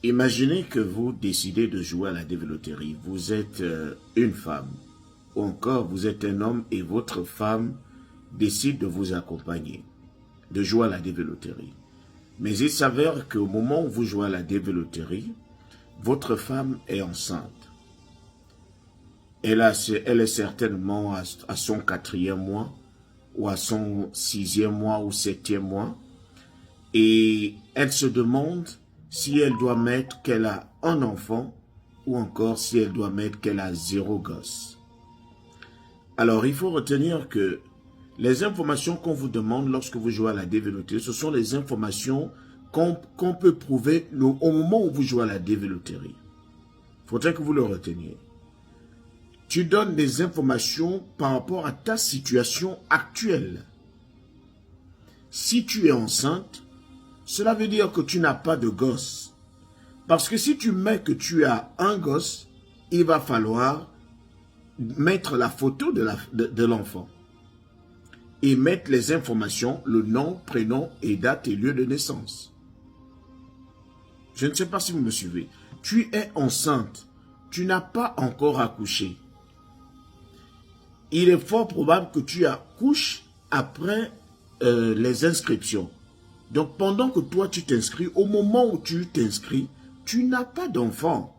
Imaginez que vous décidez de jouer à la dévéloterie. Vous êtes une femme, ou encore vous êtes un homme et votre femme décide de vous accompagner, de jouer à la dévéloterie. Mais il s'avère qu'au moment où vous jouez à la dévéloterie, votre femme est enceinte. Elle est certainement à son 4e mois, ou à son 6e mois ou 7e mois, et elle se demande si elle doit mettre qu'elle a un enfant, ou encore si elle doit mettre qu'elle a 0 gosse. Alors, il faut retenir que les informations qu'on vous demande lorsque vous jouez à la dévéloterie, ce sont les informations qu'on peut prouver au moment où vous jouez à la dévéloterie. Il faudrait que vous le reteniez. Tu donnes des informations par rapport à ta situation actuelle. Si tu es enceinte, cela veut dire que tu n'as pas de gosse. Parce que si tu mets que tu as un gosse, il va falloir mettre la photo de l'enfant et mettre les informations, le nom, prénom et date et lieu de naissance. Je ne sais pas si vous me suivez. Tu es enceinte, tu n'as pas encore accouché. Il est fort probable que tu accouches après les inscriptions. Donc, pendant que toi, tu t'inscris, au moment où tu t'inscris, tu n'as pas d'enfant.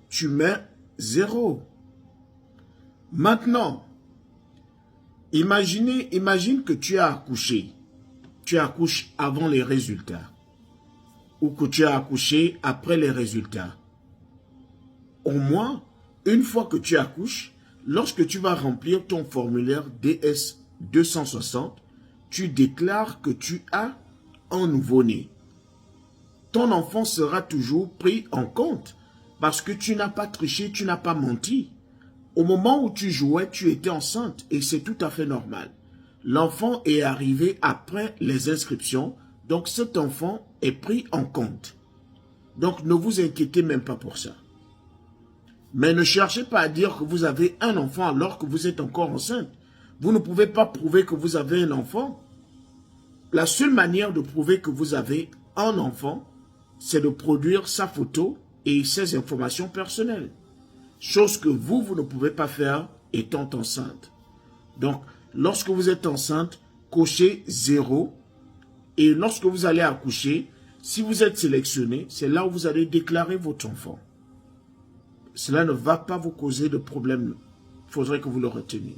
Tu mets 0. Maintenant, imagine que tu as accouché. Tu accouches avant les résultats. Ou que tu as accouché après les résultats. Au moins, une fois que tu accouches, lorsque tu vas remplir ton formulaire DS 260, tu déclares que tu as un nouveau-né. Ton enfant sera toujours pris en compte parce que tu n'as pas triché, tu n'as pas menti. Au moment où tu jouais, tu étais enceinte et c'est tout à fait normal. L'enfant est arrivé après les inscriptions, donc cet enfant est pris en compte. Donc ne vous inquiétez même pas pour ça. Mais ne cherchez pas à dire que vous avez un enfant alors que vous êtes encore enceinte. Vous ne pouvez pas prouver que vous avez un enfant. La seule manière de prouver que vous avez un enfant, c'est de produire sa photo et ses informations personnelles. Chose que vous ne pouvez pas faire étant enceinte. Donc, lorsque vous êtes enceinte, cochez 0. Et lorsque vous allez accoucher, si vous êtes sélectionné, c'est là où vous allez déclarer votre enfant. Cela ne va pas vous causer de problème. Il faudrait que vous le reteniez.